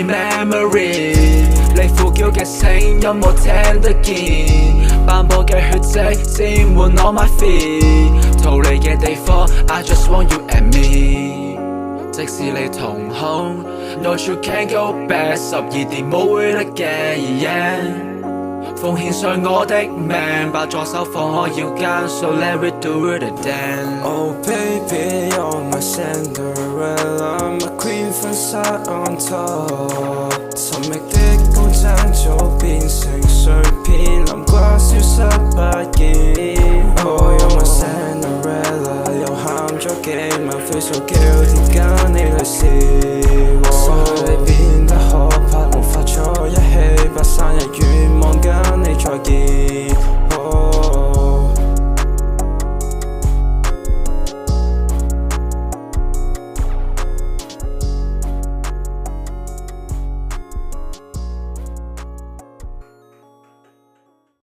memory， 你呼叫嘅聲音我聽得見，斑駁嘅血跡沾滿on my feet， 逃離嘅地方 I just want you and me， 直視你瞳孔 No you can't go back， 12點冇會得嘅yeah，奉獻上我的命，把左手放我腰間 so let me do it again。 Oh baby you're my Cinderella macqeen 婚紗 on top， 尋覓的高踭早變成碎片，